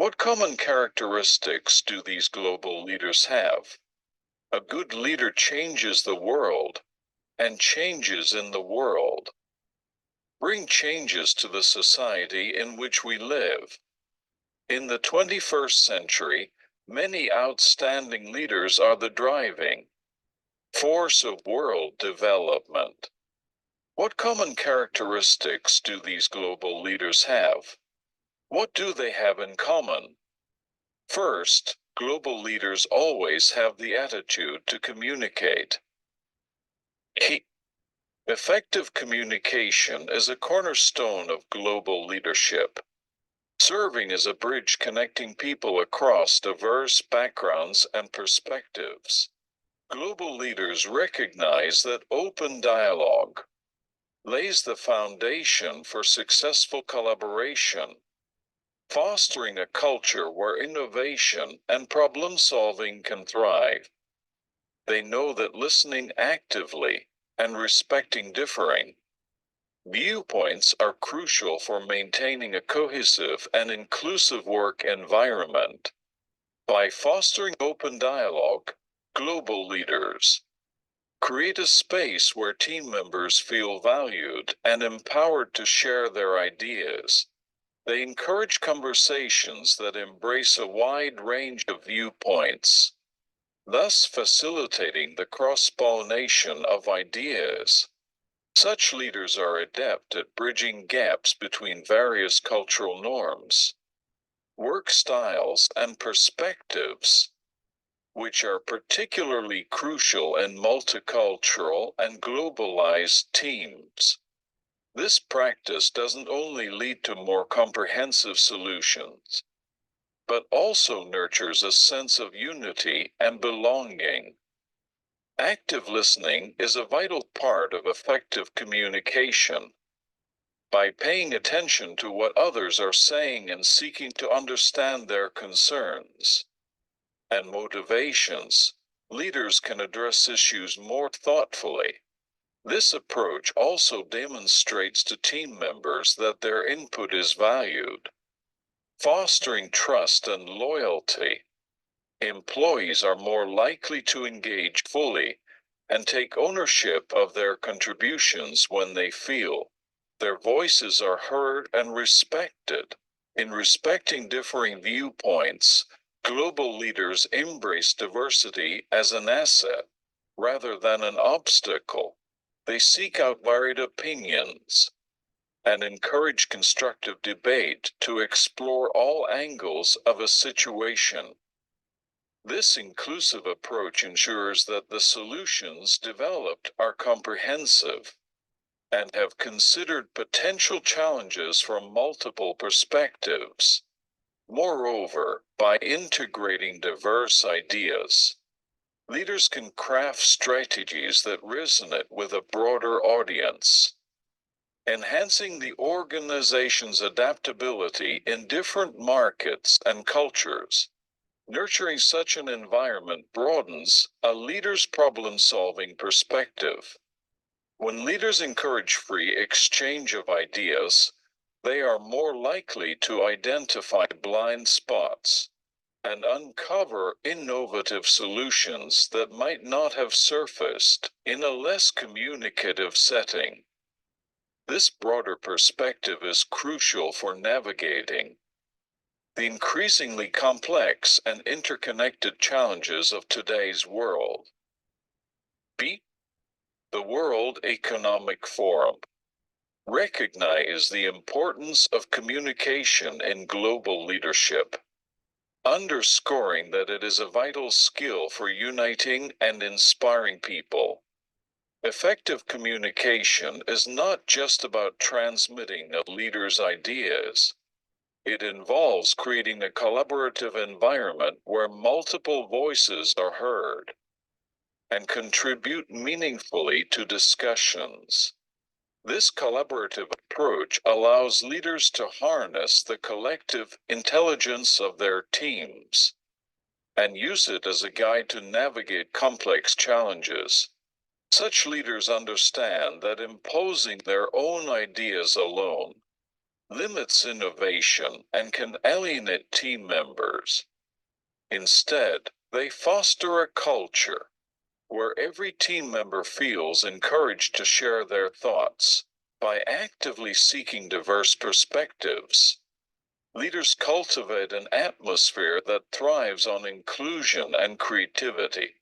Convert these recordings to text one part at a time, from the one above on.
What common characteristics do these global leaders have? A good leader changes the world, and changes in the world bring changes to the society in which we live. In the 21st century, many outstanding leaders are the driving force of world development. What common characteristics do these global leaders have? What do they have in common? First, global leaders always have the attitude to communicate. Effective communication is a cornerstone of global leadership, serving as a bridge connecting people across diverse backgrounds and perspectives. Global leaders recognize that open dialogue lays the foundation for successful collaboration, fostering a culture where innovation and problem solving can thrive. They know that listening actively and respecting differing viewpoints are crucial for maintaining a cohesive and inclusive work environment. By fostering open dialogue, global leaders create a space where team members feel valued and empowered to share their ideas. They encourage conversations that embrace a wide range of viewpoints, thus facilitating the cross-pollination of ideas. Such leaders are adept at bridging gaps between various cultural norms, work styles, and perspectives, which are particularly crucial in multicultural and globalized teams. This practice doesn't only lead to more comprehensive solutions, but also nurtures a sense of unity and belonging. Active listening is a vital part of effective communication. By paying attention to what others are saying and seeking to understand their concerns and motivations, leaders can address issues more thoughtfully. This approach also demonstrates to team members that their input is valued, fostering trust and loyalty. Employees are more likely to engage fully and take ownership of their contributions when they feel their voices are heard and respected. In respecting differing viewpoints, global leaders embrace diversity as an asset rather than an obstacle. They seek out varied opinions and encourage constructive debate to explore all angles of a situation. This inclusive approach ensures that the solutions developed are comprehensive and have considered potential challenges from multiple perspectives. Moreover, by integrating diverse ideas, leaders can craft strategies that resonate with a broader audience, enhancing the organization's adaptability in different markets and cultures. Nurturing such an environment broadens a leader's problem-solving perspective. When leaders encourage free exchange of ideas, they are more likely to identify blind spots and uncover innovative solutions that might not have surfaced in a less communicative setting. This broader perspective is crucial for navigating the increasingly complex and interconnected challenges of today's world. B. The World Economic Forum recognize the importance of communication in global leadership, underscoring that it is a vital skill for uniting and inspiring people. Effective communication is not just about transmitting a leader's ideas. It involves creating a collaborative environment where multiple voices are heard and contribute meaningfully to discussions. This collaborative approach allows leaders to harness the collective intelligence of their teams and use it as a guide to navigate complex challenges. Such leaders understand that imposing their own ideas alone limits innovation, and can alienate team members. Instead, they foster a culture where every team member feels encouraged to share their thoughts. By actively seeking diverse perspectives, leaders cultivate an atmosphere that thrives on inclusion and creativity.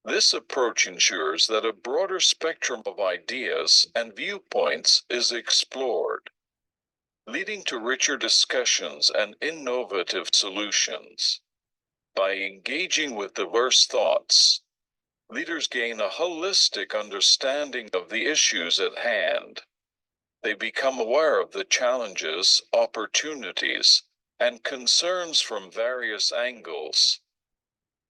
This approach ensures that a broader spectrum of ideas and viewpoints is explored, leading to richer discussions and innovative solutions. By engaging with diverse thoughts, leaders gain a holistic understanding of the issues at hand. They become aware of the challenges, opportunities, and concerns from various angles,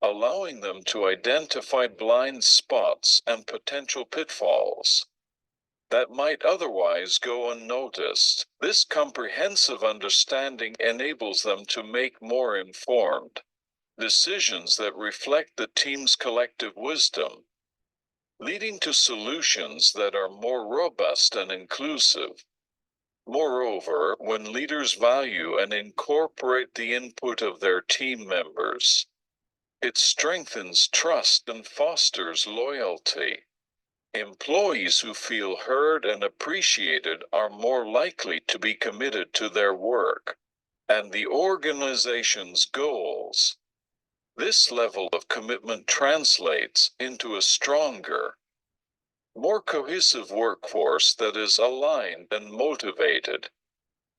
allowing them to identify blind spots and potential pitfalls that might otherwise go unnoticed. This comprehensive understanding enables them to make more informed decisions that reflect the team's collective wisdom, leading to solutions that are more robust and inclusive. Moreover, when leaders value and incorporate the input of their team members, it strengthens trust and fosters loyalty. Employees who feel heard and appreciated are more likely to be committed to their work and the organization's goals. This level of commitment translates into a stronger, more cohesive workforce that is aligned and motivated.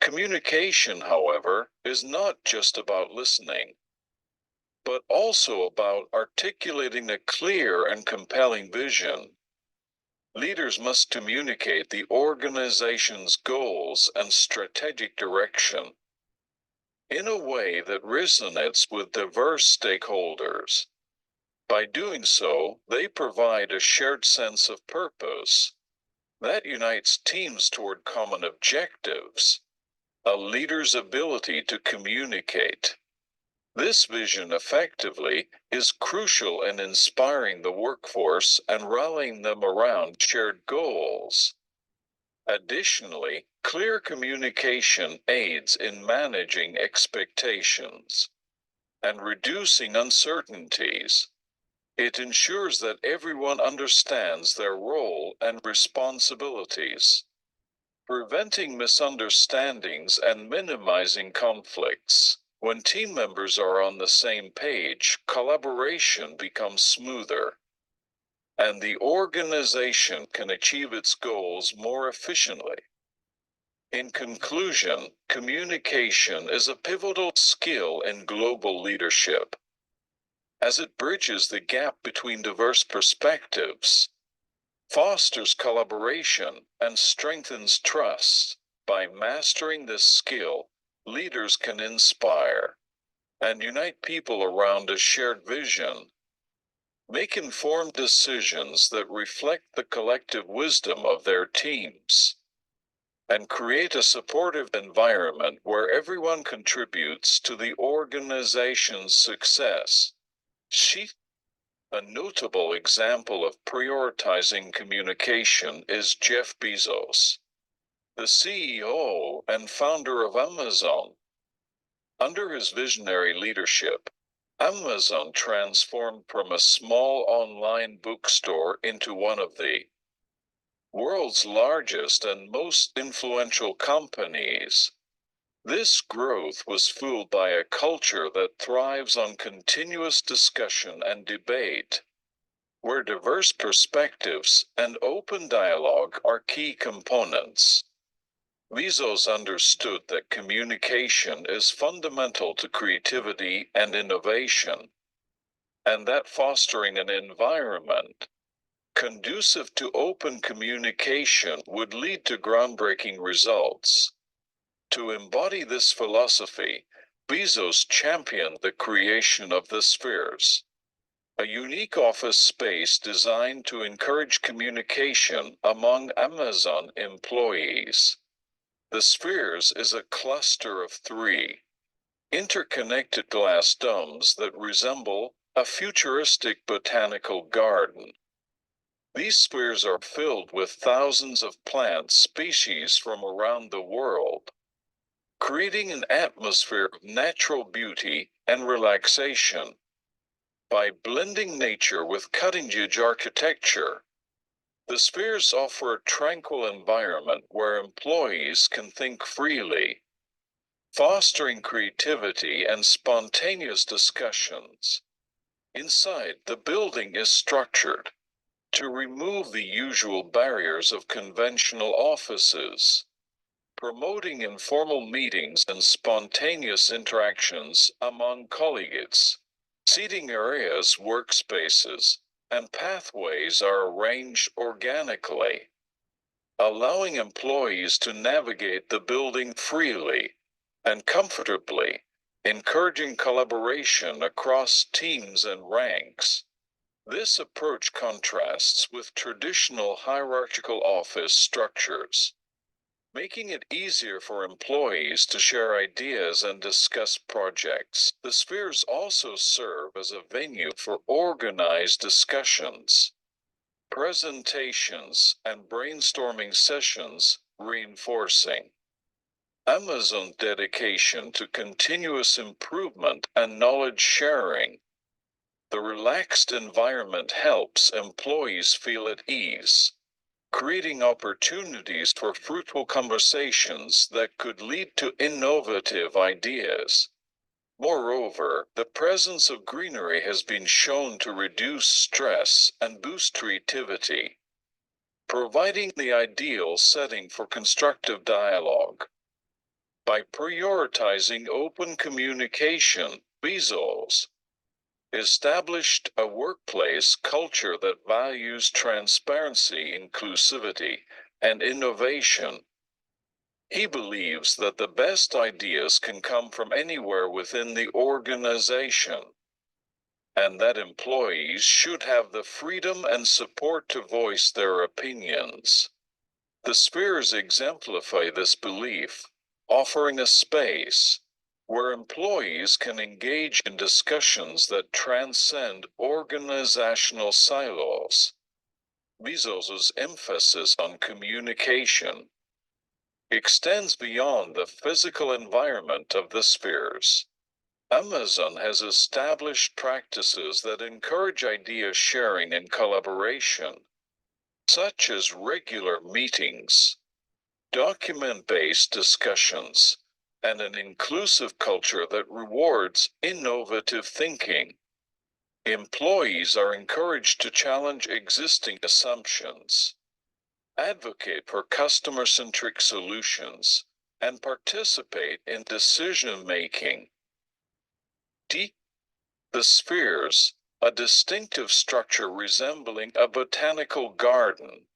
Communication, however, is not just about listening, but also about articulating a clear and compelling vision. Leaders must communicate the organization's goals and strategic direction in a way that resonates with diverse stakeholders. By doing so, they provide a shared sense of purpose that unites teams toward common objectives. A leader's ability to communicate this vision effectively is crucial in inspiring the workforce and rallying them around shared goals. Additionally, clear communication aids in managing expectations and reducing uncertainties. It ensures that everyone understands their role and responsibilities, preventing misunderstandings and minimizing conflicts. When team members are on the same page, collaboration becomes smoother, and the organization can achieve its goals more efficiently. In conclusion, communication is a pivotal skill in global leadership, as it bridges the gap between diverse perspectives, fosters collaboration, and strengthens trust. By mastering this skill, leaders can inspire and unite people around a shared vision, make informed decisions that reflect the collective wisdom of their teams, and create a supportive environment where everyone contributes to the organization's success. A notable example of prioritizing communication is Jeff Bezos, the CEO and founder of Amazon. Under his visionary leadership, Amazon transformed from a small online bookstore into one of the world's largest and most influential companies. This growth was fueled by a culture that thrives on continuous discussion and debate, where diverse perspectives and open dialogue are key components. Bezos understood that communication is fundamental to creativity and innovation, and that fostering an environment conducive to open communication would lead to groundbreaking results. To embody this philosophy, Bezos championed the creation of the Spheres, a unique office space designed to encourage communication among Amazon employees. The Spheres is a cluster of 3 interconnected glass domes that resemble a futuristic botanical garden. These spheres are filled with thousands of plant species from around the world, creating an atmosphere of natural beauty and relaxation. By blending nature with cutting-edge architecture, the spheres offer a tranquil environment where employees can think freely, fostering creativity and spontaneous discussions. Inside, the building is structured to remove the usual barriers of conventional offices, promoting informal meetings and spontaneous interactions among colleagues. Seating areas, workspaces, and pathways are arranged organically, allowing employees to navigate the building freely and comfortably, encouraging collaboration across teams and ranks. This approach contrasts with traditional hierarchical office structures, making it easier for employees to share ideas and discuss projects. The spheres also serve as a venue for organized discussions, presentations, and brainstorming sessions, reinforcing Amazon's dedication to continuous improvement and knowledge sharing. The relaxed environment helps employees feel at ease, creating opportunities for fruitful conversations that could lead to innovative ideas. Moreover, the presence of greenery has been shown to reduce stress and boost creativity, providing the ideal setting for constructive dialogue. By prioritizing open communication, Bezos established a workplace culture that values transparency, inclusivity, and innovation. He believes that the best ideas can come from anywhere within the organization, and that employees should have the freedom and support to voice their opinions. The spheres exemplify this belief, offering a space where employees can engage in discussions that transcend organizational silos. Bezos's emphasis on communication extends beyond the physical environment of the spheres. Amazon has established practices that encourage idea sharing and collaboration, such as regular meetings, document-based discussions, and an inclusive culture that rewards innovative thinking. Employees are encouraged to challenge existing assumptions, advocate for customer-centric solutions, and participate in decision-making. The spheres, a distinctive structure resembling a botanical garden,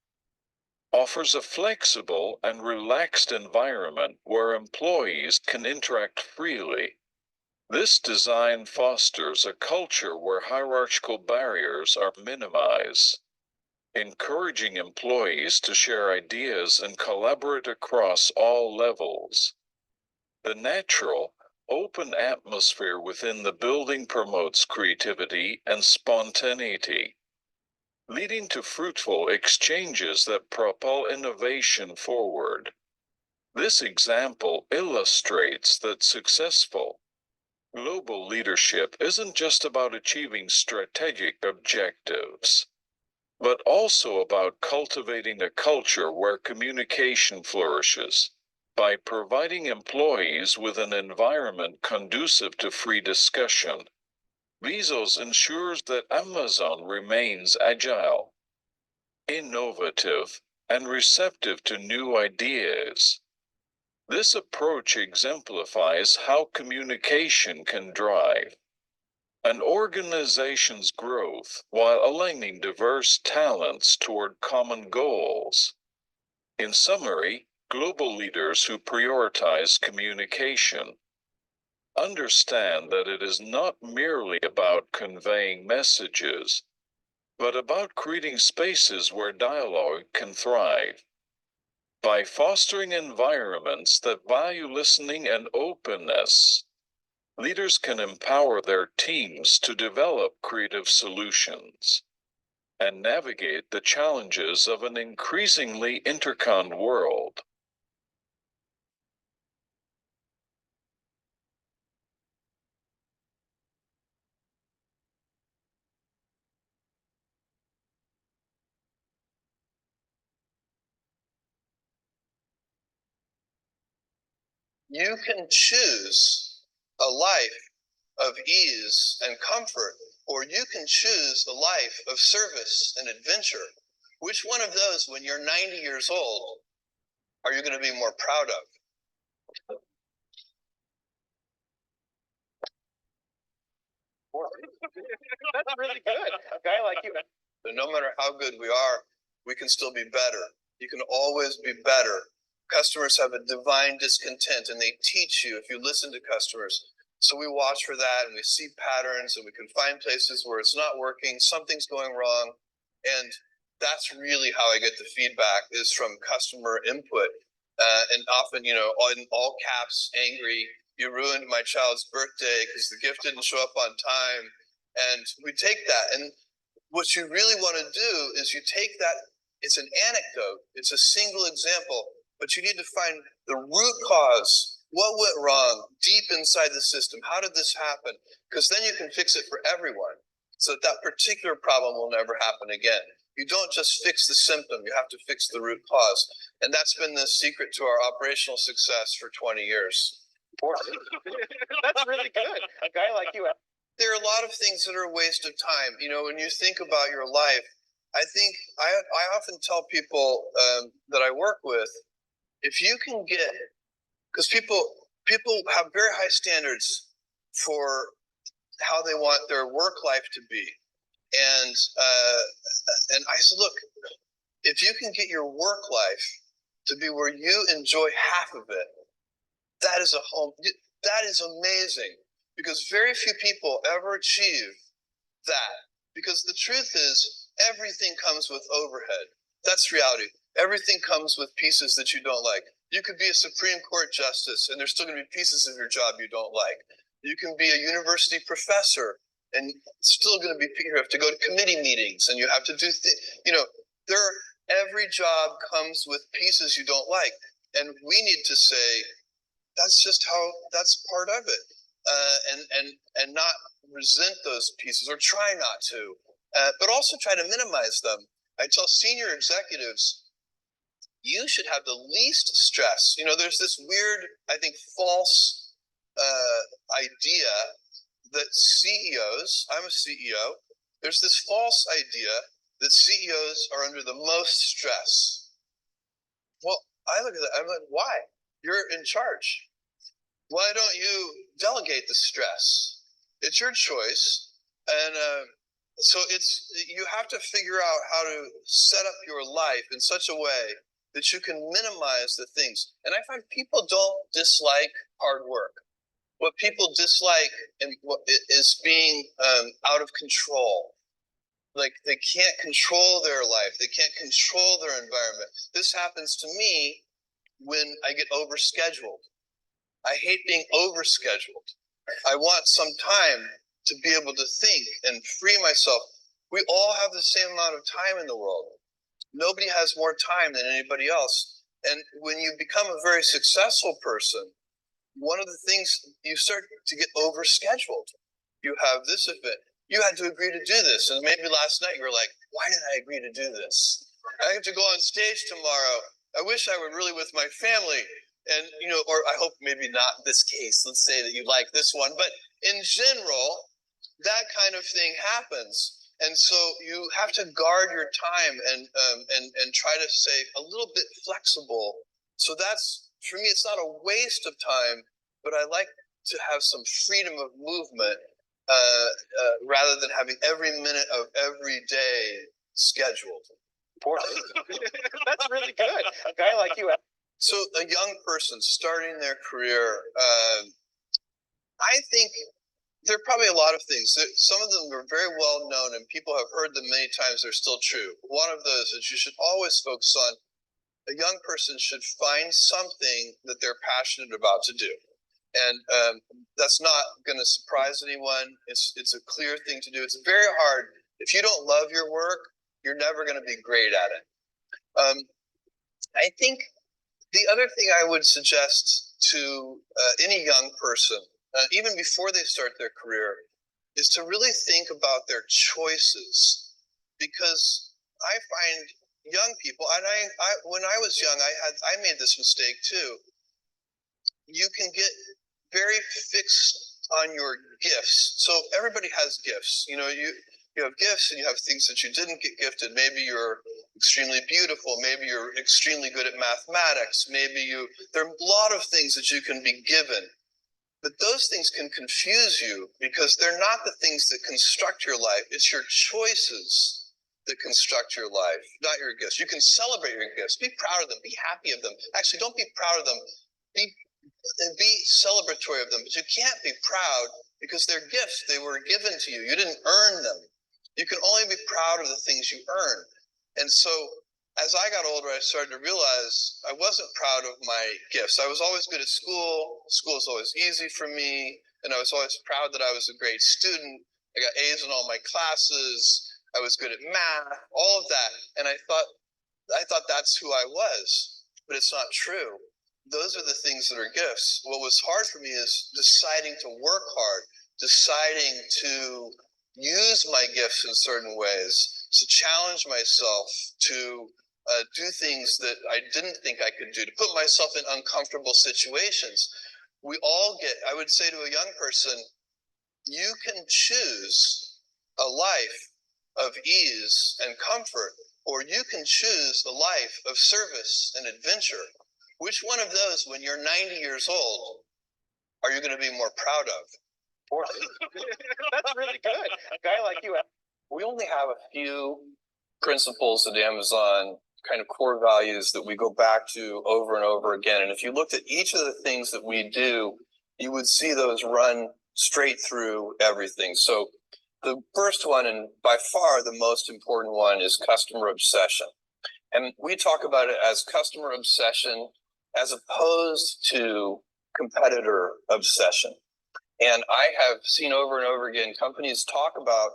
offers a flexible and relaxed environment where employees can interact freely. This design fosters a culture where hierarchical barriers are minimized, encouraging employees to share ideas and collaborate across all levels. The natural, open atmosphere within the building promotes creativity and spontaneity, leading to fruitful exchanges that propel innovation forward. This example illustrates that successful global leadership isn't just about achieving strategic objectives, but also about cultivating a culture where communication flourishes. By providing employees with an environment conducive to free discussion, Bezos ensures that Amazon remains agile, innovative, and receptive to new ideas. This approach exemplifies how communication can drive an organization's growth while aligning diverse talents toward common goals. In summary, global leaders who prioritize communication understand that it is not merely about conveying messages, but about creating spaces where dialogue can thrive. By fostering environments that value listening and openness, leaders can empower their teams to develop creative solutions and navigate the challenges of an increasingly interconnected world. You can choose a life of ease and comfort, or you can choose a life of service and adventure. Which one of those, when you're 90 years old, are you going to be more proud of? That's really good. A guy like you. So no matter how good we are, we can still be better. You can always be better. Customers have a divine discontent, and they teach you if you listen to customers. So we watch for that, and we see patterns, and we can find places where it's not working, something's going wrong, and that's really how I get the feedback is from customer input. And often, in all caps, angry, you ruined my child's birthday because the gift didn't show up on time. And we take that. And what you really want to do is you take that, it's an anecdote, it's a single example, but you need to find the root cause. What went wrong deep inside the system? How did this happen? Because then you can fix it for everyone so that particular problem will never happen again. You don't just fix the symptom, you have to fix the root cause. And that's been the secret to our operational success for 20 years. That's really good. A guy like you. There are a lot of things that are a waste of time. When you think about your life, I think I often tell people that I work with, if you can get, because people have very high standards for how they want their work life to be, and I said, look, if you can get your work life to be where you enjoy half of it, that is a home. That is amazing, because very few people ever achieve that. Because the truth is, everything comes with overhead. That's reality. Everything comes with pieces that you don't like. You could be a Supreme Court justice, and there's still going to be pieces of your job you don't like. You can be a university professor, and still going to be, you have to go to committee meetings, and you have to do every job comes with pieces you don't like. And we need to say, that's just that's part of it, and not resent those pieces, or try not to, but also try to minimize them. I tell senior executives, you should have the least stress. There's this weird, I think, false idea that CEOs, I'm a CEO, there's this false idea that CEOs are under the most stress. Well, I look at that, I'm like, why? You're in charge. Why don't you delegate the stress? It's your choice. And so you have to figure out how to set up your life in such a way that you can minimize the things. And I find people don't dislike hard work. What people dislike is being out of control. Like, they can't control their life. They can't control their environment. This happens to me when I get overscheduled. I hate being overscheduled. I want some time to be able to think and free myself. We all have the same amount of time in the world. Nobody has more time than anybody else. And when you become a very successful person, one of the things, you start to get overscheduled. You have this event. You had to agree to do this. And maybe last night you were like, why did I agree to do this? I have to go on stage tomorrow. I wish I were really with my family. And, or I hope maybe not this case. Let's say that you like this one. But in general, that kind of thing happens. And so you have to guard your time and try to stay a little bit flexible. So that's, for me, it's not a waste of time, but I like to have some freedom of movement rather than having every minute of every day scheduled. That's really good. A guy like you. So a young person starting their career, I think there are probably a lot of things. Some of them are very well known and people have heard them many times. They're still true. One of those is you should always focus on, a young person should find something that they're passionate about to do. And that's not going to surprise anyone. It's a clear thing to do. It's very hard. If you don't love your work, you're never going to be great at it. I think the other thing I would suggest to any young person, even before they start their career, is to really think about their choices. Because I find young people, and I when I was young, I made this mistake too. you can get very fixed on your gifts. So everybody has gifts. You know, you have gifts and you have things that you didn't get gifted. Maybe you're extremely beautiful. Maybe you're extremely good at mathematics. There are a lot of things that you can be given. But those things can confuse you because they're not the things that construct your life. It's your choices that construct your life, not your gifts. You can celebrate your gifts, be proud of them, be happy of them. Actually, don't be proud of them. Be celebratory of them, but you can't be proud because they're gifts. They were given to you. You didn't earn them. You can only be proud of the things you earn. And so as I got older, I started to realize I wasn't proud of my gifts. I was always good at school. School was always easy for me. And I was always proud that I was a great student. I got A's in all my classes. I was good at math, all of that. And I thought that's who I was, but it's not true. Those are the things that are gifts. What was hard for me is deciding to work hard, deciding to use my gifts in certain ways, to challenge myself, to do things that I didn't think I could do, to put myself in uncomfortable situations. I would say to a young person, you can choose a life of ease and comfort, or you can choose a life of service and adventure. Which one of those, when you're 90 years old, are you going to be more proud of? That's really good. A guy like you. We only have a few principles at Amazon, kind of core values that we go back to over and over again. And if you looked at each of the things that we do, you would see those run straight through everything. So the first one, and by far the most important one, is customer obsession. And we talk about it as customer obsession as opposed to competitor obsession. And I have seen over and over again companies talk about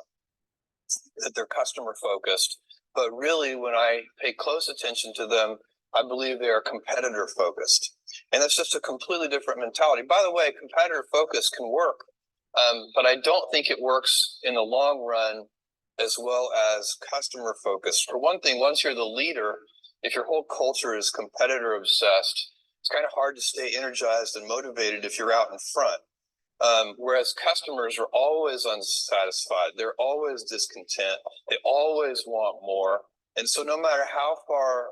that they're customer focused, but really when I pay close attention to them, I believe they are competitor focused. And that's just a completely different mentality. By the way, competitor focus can work, but I don't think it works in the long run as well as customer focused. For one thing, once you're the leader, if your whole culture is competitor obsessed, it's kind of hard to stay energized and motivated if you're out in front. Whereas customers are always unsatisfied. They're always discontent. They always want more. And so no matter how far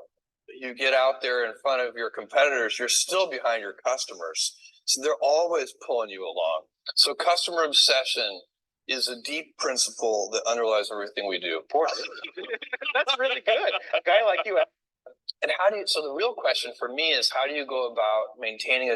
you get out there in front of your competitors, you're still behind your customers. So they're always pulling you along. So customer obsession is a deep principle that underlies everything we do. That's really good. A guy like you. And so the real question for me is, how do you go about maintaining a